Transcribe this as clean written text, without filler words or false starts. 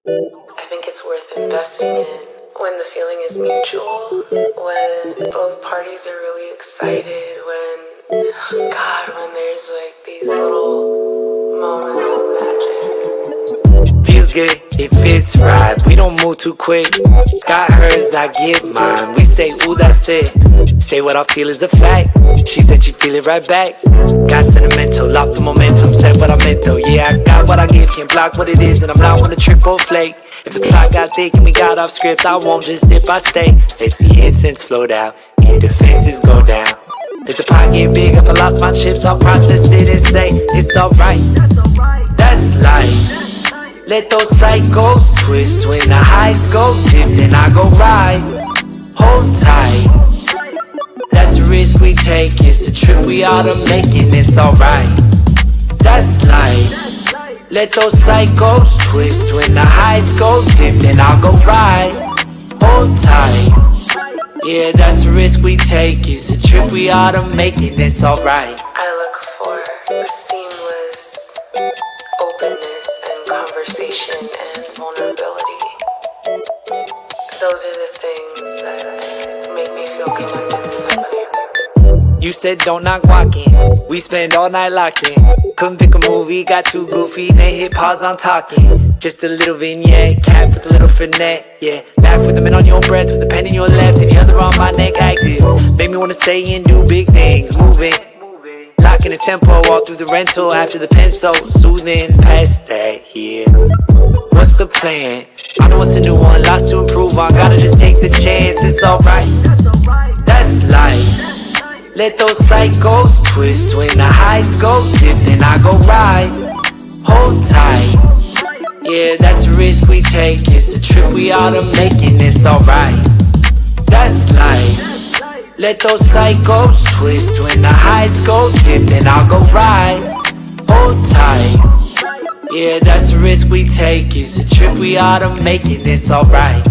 I think it's worth investing in when the feeling is mutual, when both parties are really excited, when there's like these little moments of magic. Feels good, it fits right. We don't move too quick. Got hers, I get mine. We say, ooh, that's it. Say what I feel is a fact. She said she feel it right back. Got sentimental, locked the momentum. Said what I meant though. Yeah, I got what I give, can't block what it is. And I'm not one to trip or flake. If the plot got thick and we got off script, I won't just dip, I stay. Let the incense float out, yeah, defenses go down. Let the pot get big, if I lost my chips, I'll process it and say, it's alright. That's life. Let those cycles twist. When the highs go dip, then I go ride. Hold tight. That's the risk we take. It's a trip we ought to make, and it's alright. That's life. Let those cycles twist. When the highs go dip, then I'll go ride. Hold tight. Yeah, that's the risk we take. It's a trip we ought to make, and it's alright. I look for a seamless openness and conversation and vulnerability. Those are the things that make me feel connected to somebody. You said don't knock walking. We spend all night locked in. Couldn't pick a movie, got too goofy, then hit pause on talking. Just a little vignette, cap with a little finesse, yeah. Laugh with the men on your breath, with the pen in your left and the other on my neck, active. Make me wanna stay and do big things, moving. Locking the tempo all through the rental, after the pencil, soothing past that, yeah. What's the plan? I know it's a new one, lots to improve on. Gotta just take the chance, it's alright. That's life. Let those cycles twist. When the highs go dip, then I go ride. Hold tight. Yeah, that's the risk we take. It's a trip we ought to make, and it's alright. That's life. Let those cycles twist. When the highs go dip, then I'll go ride. Hold tight. Yeah, that's the risk we take. It's a trip we ought to make, and it's alright.